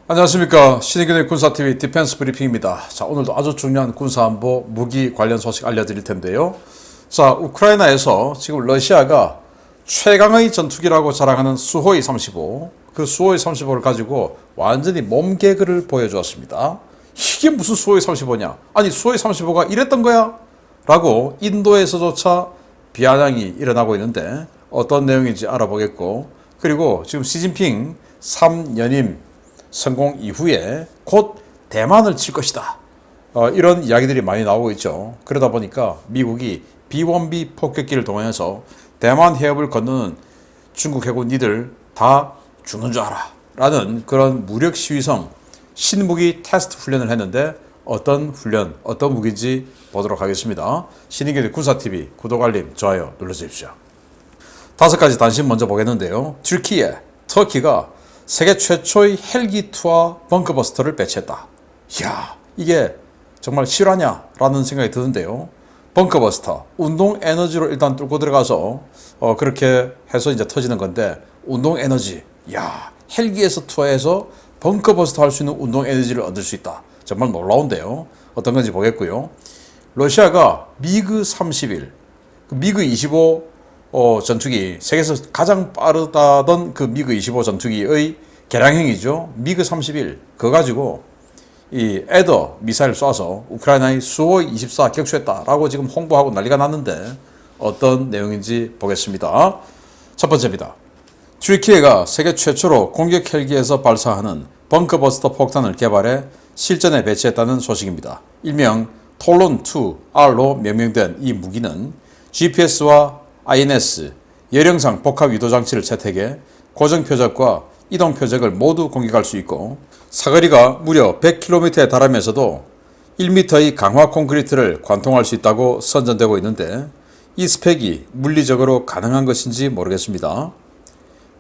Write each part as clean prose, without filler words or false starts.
안녕하십니까. 신의균의 군사TV 디펜스 브리핑입니다. 자, 오늘도 아주 중요한 군사안보 무기 관련 소식 알려드릴 텐데요. 자, 우크라이나에서 지금 러시아가 최강의 전투기라고 자랑하는 수호이 35, 그 수호이 35를 가지고 완전히 몸개그를 보여주었습니다. 이게 무슨 수호이 35냐? 아니, 수호이 35가 이랬던 거야? 라고 인도에서조차 비아냥이 일어나고 있는데 어떤 내용인지 알아보겠고, 그리고 지금 시진핑 3연임 성공 이후에 곧 대만을 칠 것이다. 이런 이야기들이 많이 나오고 있죠. 그러다 보니까 미국이 B-1B 폭격기를 동원해서 대만 해협을 건너는 중국 해군 니들 다 죽는 줄 알아. 라는 그런 무력 시위성 신무기 테스트 훈련을 했는데 어떤 훈련, 어떤 무기인지 보도록 하겠습니다. 신의균의 군사TV 구독, 알림, 좋아요 눌러주십시오. 5가지 단신 먼저 보겠는데요. 터키가 세계 최초의 헬기 투하 벙커버스터를 배치했다. 이야, 이게 정말 실화냐? 라는 생각이 드는데요. 벙커버스터, 운동 에너지로 일단 뚫고 들어가서 그렇게 해서 이제 터지는 건데, 운동 에너지, 이야, 헬기에서 투하해서 벙커버스터 할 수 있는 운동 에너지를 얻을 수 있다. 정말 놀라운데요. 어떤 건지 보겠고요. 러시아가 미그 31, 미그 25 전투기, 세계에서 가장 빠르다던 그 미그 25 전투기의 개량형이죠. 미그 31, 그거 가지고 이 에더 미사일 쏴서 우크라이나의 수호이 24 격추했다라고 지금 홍보하고 난리가 났는데 어떤 내용인지 보겠습니다. 첫 번째입니다. 튀르키예가 세계 최초로 공격 헬기에서 발사하는 벙커버스터 폭탄을 개발해 실전에 배치했다는 소식입니다. 일명 톨론2R로 명명된 이 무기는 GPS와 INS, 열영상 복합 유도 장치를 채택해 고정 표적과 이동 표적을 모두 공격할 수 있고, 사거리가 무려 100km에 달하면서도 1m의 강화 콘크리트를 관통할 수 있다고 선전되고 있는데, 이 스펙이 물리적으로 가능한 것인지 모르겠습니다.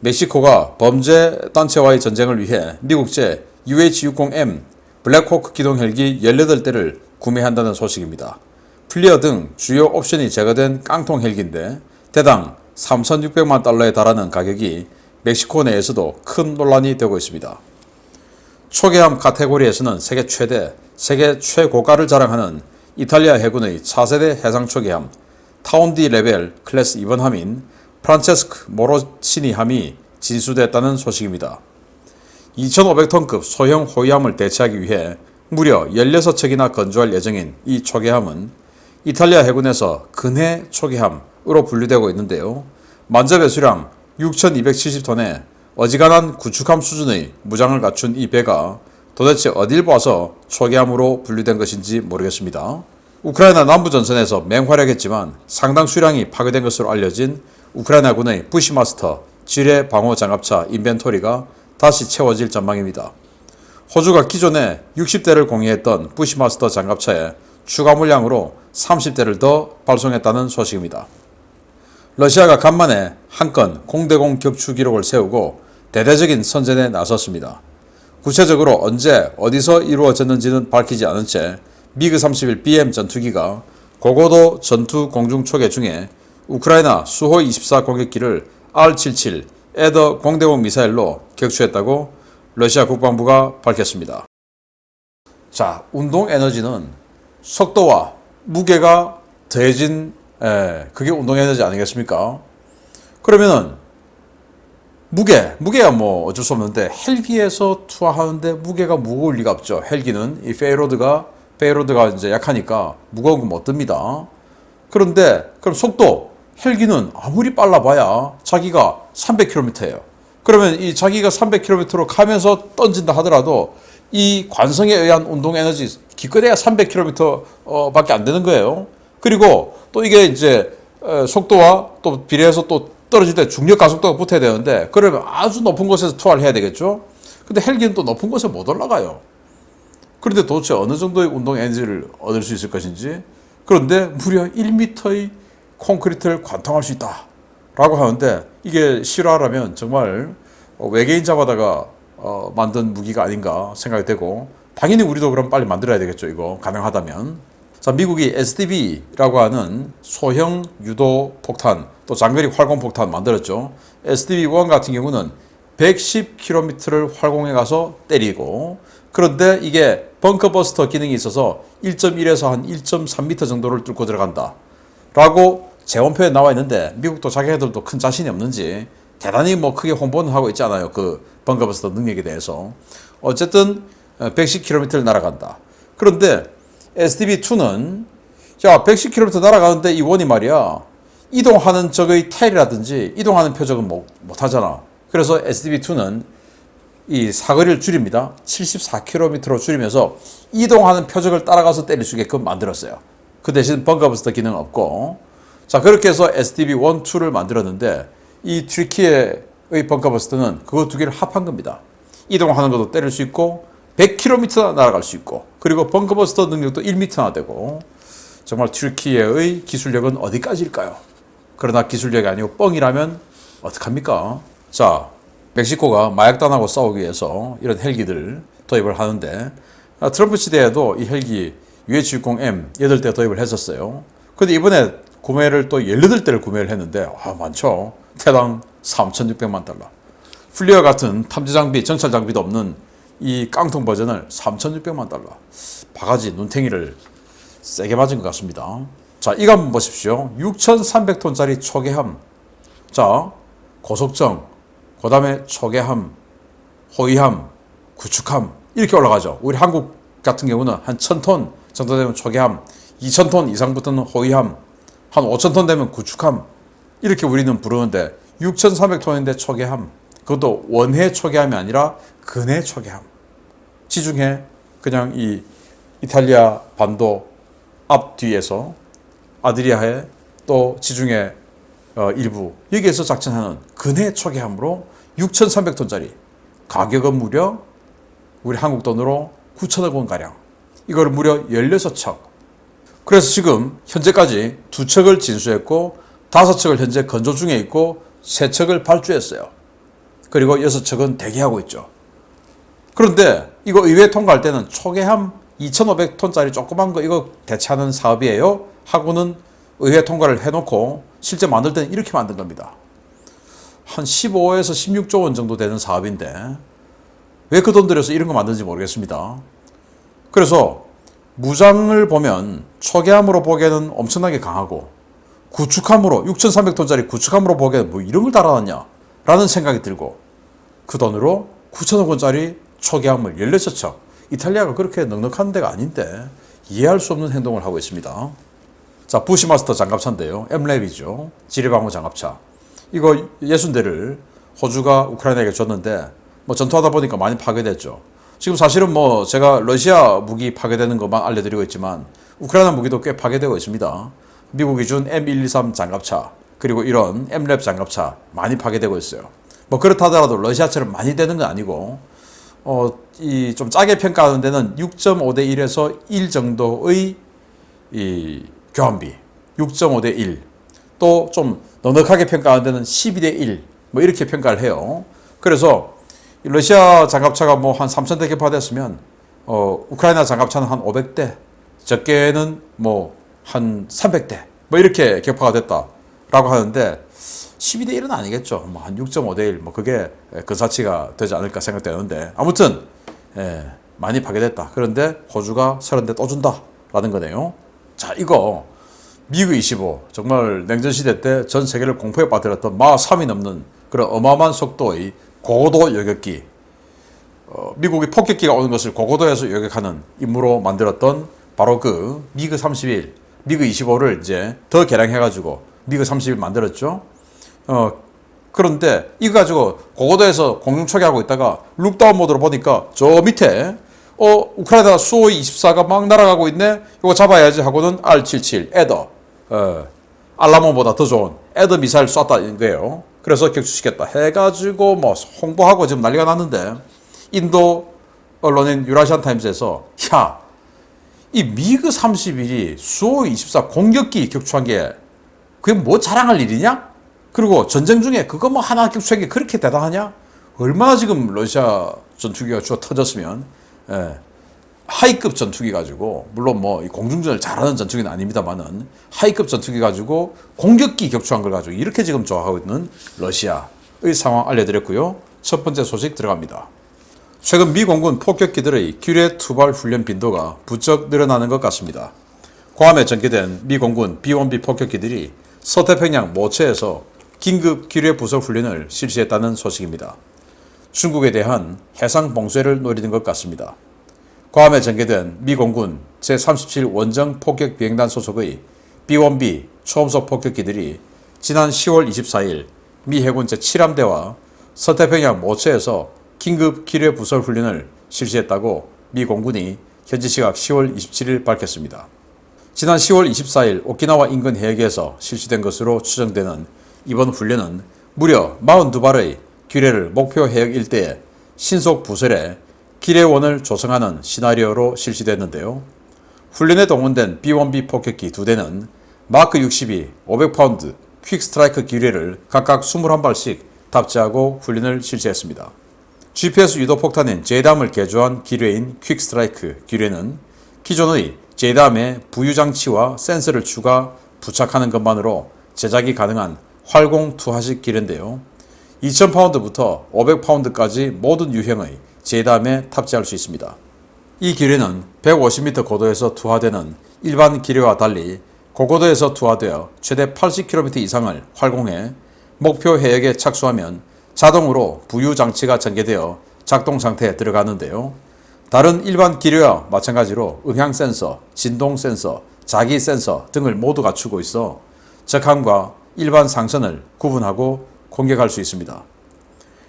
멕시코가 범죄 단체와의 전쟁을 위해 미국제 UH-60M 블랙호크 기동 헬기 18대를 구매한다는 소식입니다. 플리어 등 주요 옵션이 제거된 깡통 헬기인데 대당 3,600만 달러에 달하는 가격이 멕시코 내에서도 큰 논란이 되고 있습니다. 초계함 카테고리에서는 세계 최대, 세계 최고가를 자랑하는 이탈리아 해군의 차세대 해상 초계함 타운디 레벨 클래스 2번 함인 프란체스크 모로치니 함이 진수됐다는 소식입니다. 2,500톤급 소형 호위함을 대체하기 위해 무려 16척이나 건조할 예정인 이 초계함은 이탈리아 해군에서 근해 초계함으로 분류되고 있는데요. 만재 배수량 6,270톤에 어지간한 구축함 수준의 무장을 갖춘 이 배가 도대체 어딜 봐서 초계함으로 분류된 것인지 모르겠습니다. 우크라이나 남부전선에서 맹활약했지만 상당 수량이 파괴된 것으로 알려진 우크라이나군의 부시마스터 지뢰 방어 장갑차 인벤토리가 다시 채워질 전망입니다. 호주가 기존에 60대를 공유했던 부시마스터 장갑차에 추가 물량으로 30대를 더 발송했다는 소식입니다. 러시아가 간만에 한 건 공대공 격추 기록을 세우고 대대적인 선전에 나섰습니다. 구체적으로 언제 어디서 이루어졌는지는 밝히지 않은 채 미그 31BM 전투기가 고고도 전투 공중 초계 중에 우크라이나 수호이 24 공격기를 R-77 에더 공대공 미사일로 격추했다고 러시아 국방부가 밝혔습니다. 자, 운동 에너지는 속도와 무게가 더해진 그게 운동 에너지 아니겠습니까? 그러면은 무게야 뭐 어쩔 수 없는데 헬기에서 투하하는데 무게가 무거울 리가 없죠. 헬기는 이 페이로드가 이제 약하니까 무거운 건 못 듭니다. 그런데 그럼 속도, 헬기는 아무리 빨라봐야 자기가 300km예요. 그러면 이 자기가 300km로 가면서 던진다 하더라도 이 관성에 의한 운동 에너지 기껏해야 300km 밖에 안 되는 거예요. 그리고 또 이게 이제 속도와 또 비례해서 또 떨어질 때 중력 가속도가 붙어야 되는데 그러면 아주 높은 곳에서 투하를 해야 되겠죠. 근데 헬기는 또 높은 곳에 못 올라가요. 그런데 도대체 어느 정도의 운동 에너지를 얻을 수 있을 것인지, 그런데 무려 1m의 콘크리트를 관통할 수 있다 라고 하는데 이게 실화라면 정말 외계인 잡아다가 만든 무기가 아닌가 생각이 되고, 당연히 우리도 그럼 빨리 만들어야 되겠죠. 이거 가능하다면. 자, 미국이 SDB라고 하는 소형 유도 폭탄 또 장거리 활공 폭탄 만들었죠. SDB-1 같은 경우는 110km를 활공해 가서 때리고, 그런데 이게 벙커버스터 기능이 있어서 1.1에서 한 1.3m 정도를 뚫고 들어간다 라고 재원표에 나와 있는데, 미국도 자기네들도 큰 자신이 없는지 대단히 뭐 크게 홍보는 하고 있지 않아요. 그 벙커버스터 능력에 대해서. 어쨌든 110km를 날아간다. 그런데 SDB2는 자 110km 날아가는데 이 원이 말이야, 이동하는 적의 타일이라든지 이동하는 표적은 못 하잖아. 그래서 SDB2는 이 사거리를 줄입니다. 74km로 줄이면서 이동하는 표적을 따라가서 때릴 수 있게끔 만들었어요. 그 대신 벙커버스터 기능은 없고, 자 그렇게 해서 SDB1, 2를 만들었는데, 이 트리키의 벙커버스터는 그거 두 개를 합한 겁니다. 이동하는 것도 때릴 수 있고 100km 날아갈 수 있고, 그리고 벙커버스터 능력도 1m나 되고, 정말 튀르키예의 기술력은 어디까지일까요? 그러나 기술력이 아니고 뻥이라면 어떡합니까? 자, 멕시코가 마약단하고 싸우기 위해서 이런 헬기들 도입을 하는데, 트럼프 시대에도 이 헬기 UH-60M 8대 도입을 했었어요. 근데 이번에 구매를 또 18대를 구매를 했는데, 많죠. 대당 3,600만 달러. 플리어 같은 탐지 장비, 정찰 장비도 없는 이 깡통 버전을 3,600만 달러. 바가지, 눈탱이를 세게 맞은 것 같습니다. 자, 이거 한번 보십시오. 6,300톤짜리 초계함. 자, 고속정, 그 다음에 초계함, 호위함, 구축함, 이렇게 올라가죠. 우리 한국 같은 경우는 한 1,000톤 정도 되면 초계함, 2,000톤 이상부터는 호위함, 한 5,000톤 되면 구축함, 이렇게 우리는 부르는데 6,300톤인데 초계함. 그것도 원해 초계함이 아니라 근해 초계함. 지중해, 그냥 이 이탈리아 반도 앞뒤에서 아드리아해, 또 지중해 일부, 여기에서 작전하는 근해 초계함으로 6,300톤짜리, 가격은 무려 우리 한국 돈으로 9천억 원가량, 이걸 무려 16척. 그래서 지금 현재까지 2척을 진수했고 5척을 현재 건조 중에 있고 3척을 발주했어요. 그리고 6척은 대기하고 있죠. 그런데 이거 의회 통과할 때는 초계함 2,500톤짜리 조그만 거 이거 대체하는 사업이에요 하고는 의회 통과를 해놓고, 실제 만들 때는 이렇게 만든 겁니다. 한 15에서 16조 원 정도 되는 사업인데 왜 그 돈 들여서 이런 거 만드는지 모르겠습니다. 그래서 무장을 보면 초계함으로 보기에는 엄청나게 강하고, 구축함으로 6,300톤짜리 구축함으로 보기에는 뭐 이런 걸 달아놨냐 라는 생각이 들고, 그 돈으로 9천억 원짜리 초계함을 16척, 이탈리아가 그렇게 넉넉한 데가 아닌데 이해할 수 없는 행동을 하고 있습니다. 자, 부시마스터 장갑차인데요. M랩이죠. 지뢰방어 장갑차. 이거 60대를 호주가 우크라이나에게 줬는데 뭐 전투하다 보니까 많이 파괴됐죠. 지금 사실은 뭐 제가 러시아 무기 파괴되는 것만 알려드리고 있지만 우크라이나 무기도 꽤 파괴되고 있습니다. 미국이 준 M123 장갑차, 그리고 이런 M랩 장갑차 많이 파괴되고 있어요. 뭐 그렇다 하더라도 러시아처럼 많이 되는 건 아니고, 이 좀 짜게 평가하는 데는 6.5대 1에서 1 정도의 이 교환비, 6.5대 1. 또 좀 넉넉하게 평가하는 데는 12대 1. 뭐 이렇게 평가를 해요. 그래서 러시아 장갑차가 뭐 한 3,000대 개파됐으면 우크라이나 장갑차는 한 500대, 적게는 뭐 한 300대 뭐 이렇게 격파가 됐다라고 하는데, 12대 1은 아니겠죠. 뭐 한 6.5대 1, 뭐 그게 근사치가 되지 않을까 생각되는데, 아무튼 많이 파괴됐다. 그런데 호주가 30대 또 준다라는 거네요. 자, 이거 미그 25, 정말 냉전시대 때 전 세계를 공포에 빠뜨렸던 마 3이 넘는 그런 어마어마한 속도의 고고도 요격기, 미국이 폭격기가 오는 것을 고고도에서 요격하는 임무로 만들었던 바로 그 미그 31, 미그 25를 이제 더 개량해가지고 미그 31 만들었죠. 그런데 이거 가지고 고고도에서 공중 초기하고 있다가 룩다운 모드로 보니까 저 밑에 우크라이나 수호이 24가 막 날아가고 있네. 이거 잡아야지 하고는 R77 에더, 알라모보다 더 좋은 에더 미사일 쐈다는 거예요. 그래서 격추시켰다 해가지고 뭐 홍보하고 지금 난리가 났는데, 인도 언론인 유라시안 타임스에서 야, 이 미그 31이 수호이 24 공격기 격추한 게 그게 뭐 자랑할 일이냐? 그리고 전쟁 중에 그거 뭐 하나 격추한 게 그렇게 대단하냐? 얼마나 지금 러시아 전투기가 주어 터졌으면, 하이급 전투기 가지고, 물론 뭐 공중전을 잘하는 전투기는 아닙니다만은 하이급 전투기 가지고 공격기 격추한 걸 가지고 이렇게 지금 좋아하고 있는 러시아의 상황 알려드렸고요. 첫 번째 소식 들어갑니다. 최근 미 공군 폭격기들의 기뢰 투발 훈련 빈도가 부쩍 늘어나는 것 같습니다. 괌에 전개된 미 공군 B-1B 폭격기들이 서태평양 모처에서 긴급 기뢰 부설 훈련을 실시했다는 소식입니다. 중국에 대한 해상 봉쇄를 노리는 것 같습니다. 괌에 전개된 미 공군 제37 원정 폭격 비행단 소속의 B-1B 초음속 폭격기들이 지난 10월 24일 미 해군 제7함대와 서태평양 모처에서 긴급 기뢰 부설 훈련을 실시했다고 미 공군이 현지 시각 10월 27일 밝혔습니다. 지난 10월 24일 오키나와 인근 해역에서 실시된 것으로 추정되는 이번 훈련은 무려 42발의 기뢰를 목표 해역 일대에 신속 부설해 기뢰원을 조성하는 시나리오로 실시됐는데요. 훈련에 동원된 B-1B 폭격기 2대는 마크 62 500파운드 퀵 스트라이크 기뢰를 각각 21발씩 탑재하고 훈련을 실시했습니다. GPS 유도 폭탄인 제담을 개조한 기뢰인 퀵 스트라이크 기뢰는 기존의 제담에 부유장치와 센서를 추가 부착하는 것만으로 제작이 가능한 활공 투하식 기뢰인데요. 2000파운드부터 500파운드까지 모든 유형의 제담에 탑재할 수 있습니다. 이 기뢰는 150m 고도에서 투하되는 일반 기뢰와 달리 고고도에서 투하되어 최대 80km 이상을 활공해 목표 해역에 착수하면 자동으로 부유장치가 전개되어 작동 상태에 들어가는데요. 다른 일반 기뢰와 마찬가지로 음향 센서, 진동 센서, 자기 센서 등을 모두 갖추고 있어 적함과 일반 상선을 구분하고 공격할 수 있습니다.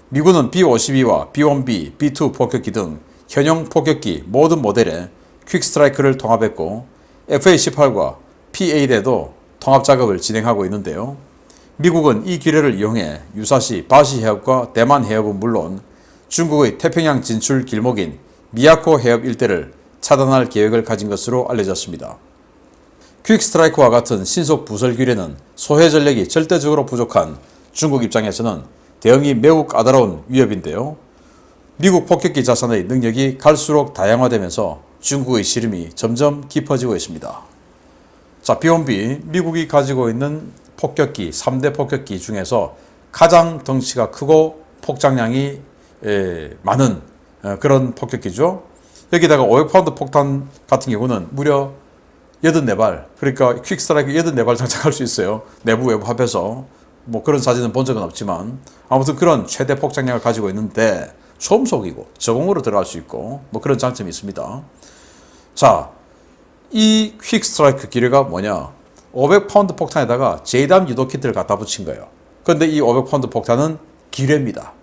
미군은 B-52와 B-1B, B-2 폭격기 등 현용 폭격기 모든 모델에 퀵 스트라이크를 통합했고 FA-18과 P-8에도 통합 작업을 진행하고 있는데요. 미국은 이 기뢰를 이용해 유사시 바시 해협과 대만 해협은 물론 중국의 태평양 진출 길목인 미야코 해협 일대를 차단할 계획을 가진 것으로 알려졌습니다. 퀵 스트라이크와 같은 신속 부설 기뢰는 소해 전력이 절대적으로 부족한 중국 입장에서는 대응이 매우 까다로운 위협인데요. 미국 폭격기 자산의 능력이 갈수록 다양화되면서 중국의 시름이 점점 깊어지고 있습니다. 자, B-1B, 미국이 가지고 있는 폭격기, 3대 폭격기 중에서 가장 덩치가 크고 폭장량이 많은 그런 폭격기죠. 여기다가 500파운드 폭탄 같은 경우는 무려 84발, 그러니까 퀵스트라이크 84발 장착할 수 있어요. 내부 외부 합해서. 뭐 그런 사진은 본 적은 없지만 아무튼 그런 최대 폭장량을 가지고 있는데 초음속이고 저공으로 들어갈 수 있고 뭐 그런 장점이 있습니다. 자, 이 퀵스트라이크 기뢰가 뭐냐? 500파운드 폭탄에다가 제이담 유도 키트를 갖다 붙인 거예요. 그런데 이 500파운드 폭탄은 기뢰입니다.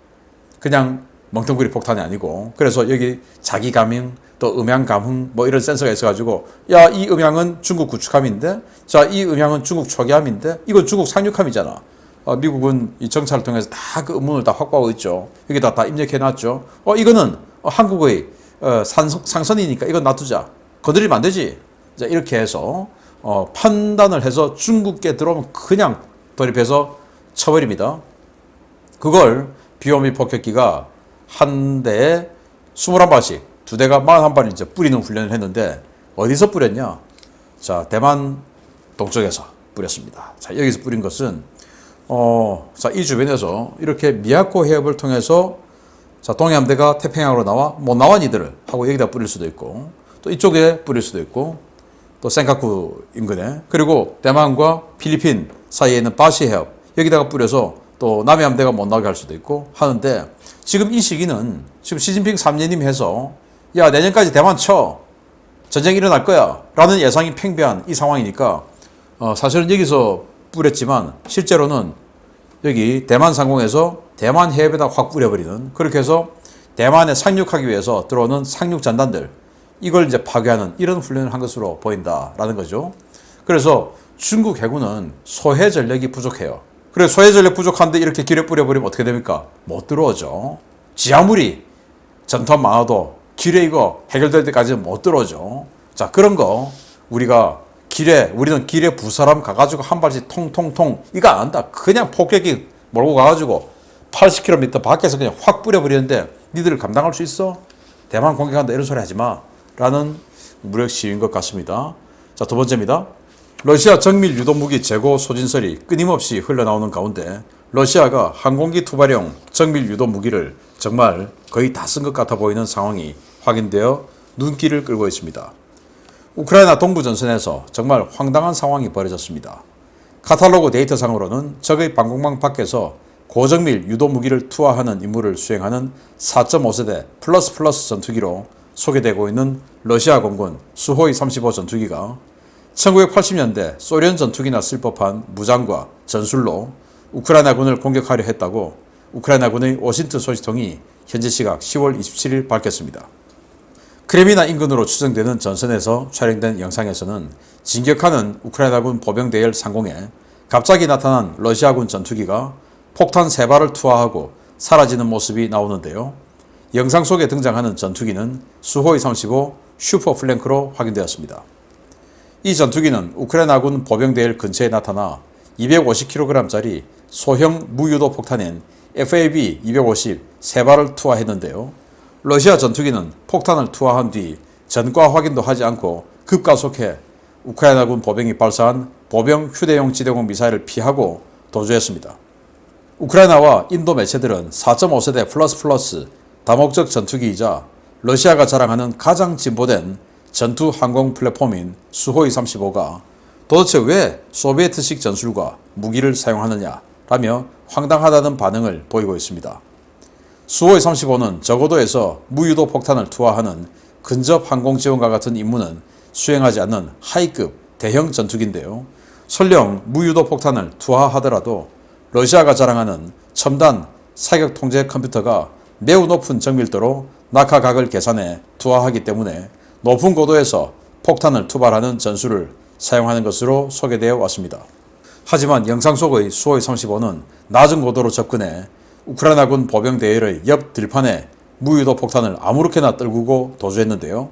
그냥 멍텅구리 폭탄이 아니고, 그래서 여기 자기 감응 또 음향 감응 뭐 이런 센서가 있어가지고, 야, 이 음향은 중국 구축함인데, 자, 이 음향은 중국 초기함인데, 이건 중국 상륙함이잖아. 미국은 이 정찰을 통해서 다 그 음문을 다 확보하고 있죠. 여기다 다 입력해놨죠. 이거는 한국의 상선이니까 이건 놔두자. 건드리면 안 되지. 자, 이렇게 해서 판단을 해서 중국에 들어오면 그냥 돌입해서 쳐버립니다. 그걸 B-1B 폭격기가 한 대에 21발씩, 두 대가 41발을 이제 뿌리는 훈련을 했는데, 어디서 뿌렸냐? 자, 대만 동쪽에서 뿌렸습니다. 자, 여기서 뿌린 것은, 자, 이 주변에서 이렇게 미야코 해협을 통해서, 자, 동해함대가 태평양으로 나와, 못 나와 니들을 하고 여기다 뿌릴 수도 있고, 또 이쪽에 뿌릴 수도 있고, 또 센카쿠 인근에, 그리고 대만과 필리핀 사이에 있는 바시 해협, 여기다가 뿌려서 또 남해 함대가 못 나오게 할 수도 있고 하는데, 지금 이 시기는 지금 시진핑 3년님 해서 야, 내년까지 대만 쳐, 전쟁이 일어날 거야 라는 예상이 팽배한 이 상황이니까 사실은 여기서 뿌렸지만 실제로는 여기 대만 상공에서 대만 해협에다 확 뿌려버리는, 그렇게 해서 대만에 상륙하기 위해서 들어오는 상륙 전단들, 이걸 이제 파괴하는 이런 훈련을 한 것으로 보인다라는 거죠. 그래서 중국 해군은 소해 전력이 부족해요. 그래, 소해 전력 부족한데 이렇게 기뢰 뿌려버리면 어떻게 됩니까? 못 들어오죠. 지 아무리 전투함 많아도 기뢰 이거 해결될 때까지는 못 들어오죠. 자, 그런 거 우리가 우리는 기뢰 부사람 가가지고 한 발씩 통통통 이거 안 한다. 그냥 폭격기 몰고 가가지고 80km 밖에서 그냥 확 뿌려버리는데 니들 감당할 수 있어? 대만 공격한다 이런 소리 하지 마 라는 무력 시위인 것 같습니다. 자, 두 번째입니다. 러시아 정밀 유도무기 재고 소진설이 끊임없이 흘러나오는 가운데 러시아가 항공기 투발용 정밀 유도 무기를 정말 거의 다 쓴 것 같아 보이는 상황이 확인되어 눈길을 끌고 있습니다. 우크라이나 동부 전선에서 정말 황당한 상황이 벌어졌습니다. 카탈로그 데이터상으로는 적의 방공망 밖에서 고정밀 유도 무기를 투하하는 임무를 수행하는 4.5세대 플러스 전투기로 소개되고 있는 러시아 공군 수호이 35 전투기가 1980년대 소련 전투기나 쓸 법한 무장과 전술로 우크라이나군을 공격하려 했다고 우크라이나군의 오신트 소식통이 현지 시각 10월 27일 밝혔습니다. 크레미나 인근으로 추정되는 전선에서 촬영된 영상에서는 진격하는 우크라이나군 보병 대열 상공에 갑자기 나타난 러시아군 전투기가 폭탄 3발을 투하하고 사라지는 모습이 나오는데요. 영상 속에 등장하는 전투기는 수호이 35 슈퍼 플랭크로 확인되었습니다. 이 전투기는 우크라이나군 보병 대열 근처에 나타나 250kg짜리 소형 무유도 폭탄인 FAB-250 3발을 투하했는데요. 러시아 전투기는 폭탄을 투하한 뒤 전과 확인도 하지 않고 급가속해 우크라이나군 보병이 발사한 보병 휴대용 지대공 미사일을 피하고 도주했습니다. 우크라이나와 인도 매체들은 4.5세대 플러스 다목적 전투기이자 러시아가 자랑하는 가장 진보된 전투 항공 플랫폼인 수호이 35가 도대체 왜 소비에트식 전술과 무기를 사용하느냐라며 황당하다는 반응을 보이고 있습니다. 수호이 35는 저고도에서 무유도 폭탄을 투하하는 근접 항공 지원과 같은 임무는 수행하지 않는 하이급 대형 전투기인데요. 설령 무유도 폭탄을 투하하더라도 러시아가 자랑하는 첨단 사격 통제 컴퓨터가 매우 높은 정밀도로 낙하각을 계산해 투하하기 때문에 높은 고도에서 폭탄을 투발하는 전술을 사용하는 것으로 소개되어 왔습니다. 하지만 영상 속의 수호이 35는 낮은 고도로 접근해 우크라이나군 보병 대열의 옆 들판에 무유도 폭탄을 아무렇게나 떨구고 도주했는데요.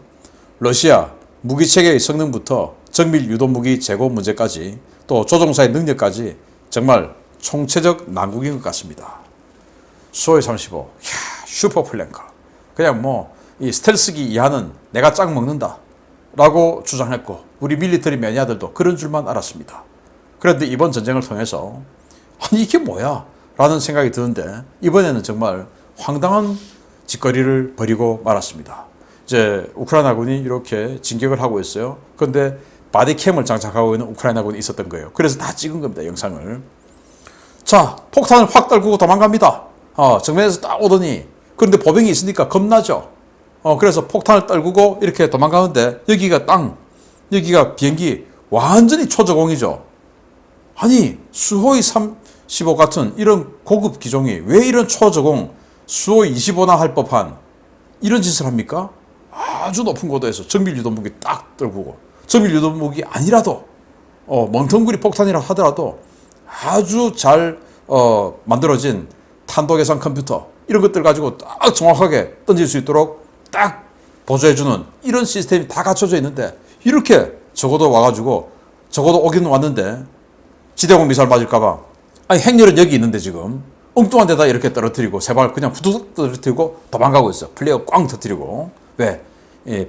러시아 무기체계의 성능부터 정밀 유도 무기 재고 문제까지 또 조종사의 능력까지 정말 총체적 난국인 것 같습니다. 수호이 35, 슈퍼 플랭커. 그냥 이 스텔스기 이하는 내가 짱 먹는다 라고 주장했고 우리 밀리터리 매니아들도 그런 줄만 알았습니다. 그런데 이번 전쟁을 통해서 아니 이게 뭐야 라는 생각이 드는데 이번에는 정말 황당한 짓거리를 벌이고 말았습니다. 이제 우크라이나군이 이렇게 진격을 하고 있어요. 그런데 바디캠을 장착하고 있는 우크라이나군이 있었던 거예요. 그래서 다 찍은 겁니다. 영상을. 자, 폭탄을 확 떨구고 도망갑니다. 정면에서 딱 오더니 그런데 보병이 있으니까 겁나죠. 그래서 폭탄을 떨구고 이렇게 도망가는데 여기가 비행기 완전히 초저공이죠. 아니 수호이 35 같은 이런 고급 기종이 왜 이런 초저공 수호이 25나 할 법한 이런 짓을 합니까? 아주 높은 고도에서 정밀 유도 무기 딱 떨구고 정밀 유도 무기 아니라도 멍텅구리 폭탄이라 하더라도 아주 잘 만들어진 탄도 계산 컴퓨터 이런 것들 가지고 딱 정확하게 던질 수 있도록 딱 보조해주는 이런 시스템이 다 갖춰져 있는데 이렇게 적어도 와가지고 적어도 오긴 왔는데 지대공 미사일 맞을까봐 아니 행렬은 여기 있는데 지금 엉뚱한 데다 이렇게 떨어뜨리고 세발 그냥 후두둑 떨어뜨리고 도망가고 있어. 플레이어 꽝 터뜨리고 왜?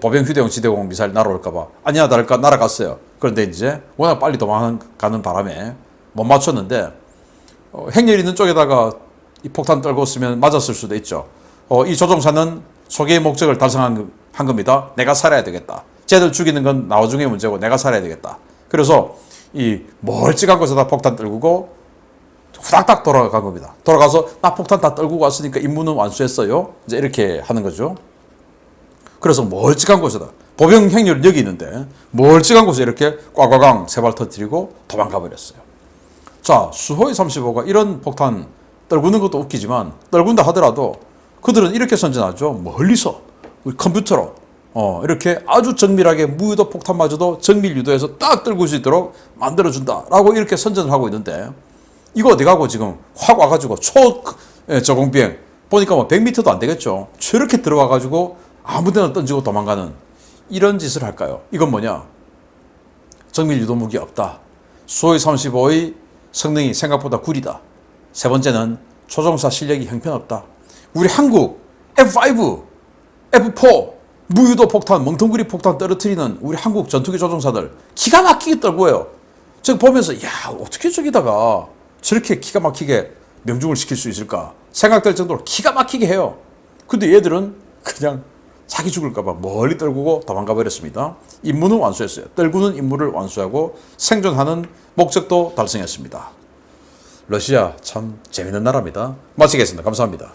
보병 휴대용 지대공 미사일 날아올까봐 아니야 날아갔어요. 그런데 이제 워낙 빨리 도망가는 바람에 못 맞췄는데 행렬 있는 쪽에다가 이 폭탄 떨고 쓰면 맞았을 수도 있죠. 이 조종사는 소개의 목적을 달성한 겁니다. 내가 살아야 되겠다. 쟤들 죽이는 건 나중에 문제고 내가 살아야 되겠다. 그래서 이 멀찍한 곳에다 폭탄 떨구고 후닥닥 돌아간 겁니다. 돌아가서 나 폭탄 다 떨구고 왔으니까 임무는 완수했어요. 이제 이렇게 하는 거죠. 그래서 멀찍한 곳에다 보병 행렬은 여기 있는데 멀찍한 곳에 이렇게 꽉꽉광 세 발 터뜨리고 도망가 버렸어요. 자, 수호이 35가 이런 폭탄 떨구는 것도 웃기지만 떨군다 하더라도 그들은 이렇게 선전하죠. 멀리서 우리 컴퓨터로 이렇게 아주 정밀하게 무유도 폭탄마저도 정밀 유도해서 딱 떨굴 수 있도록 만들어준다라고 이렇게 선전을 하고 있는데 이거 어디 가고 지금 확 와가지고 저공비행 보니까 100m도 안 되겠죠. 저렇게 들어와가지고 아무데나 던지고 도망가는 이런 짓을 할까요? 이건 뭐냐? 정밀 유도 무기 없다. 수호이 35의 성능이 생각보다 구리다. 세 번째는 조종사 실력이 형편없다. 우리 한국 F5, F4 무유도 폭탄, 멍텅구리 폭탄 떨어뜨리는 우리 한국 전투기 조종사들 기가 막히게 떨고요. 저 보면서 야 어떻게 저기다가 저렇게 기가 막히게 명중을 시킬 수 있을까 생각될 정도로 기가 막히게 해요. 근데 얘들은 그냥 자기 죽을까봐 멀리 떨구고 도망가 버렸습니다. 임무는 완수했어요. 떨구는 임무를 완수하고 생존하는 목적도 달성했습니다. 러시아 참 재밌는 나라입니다. 마치겠습니다. 감사합니다.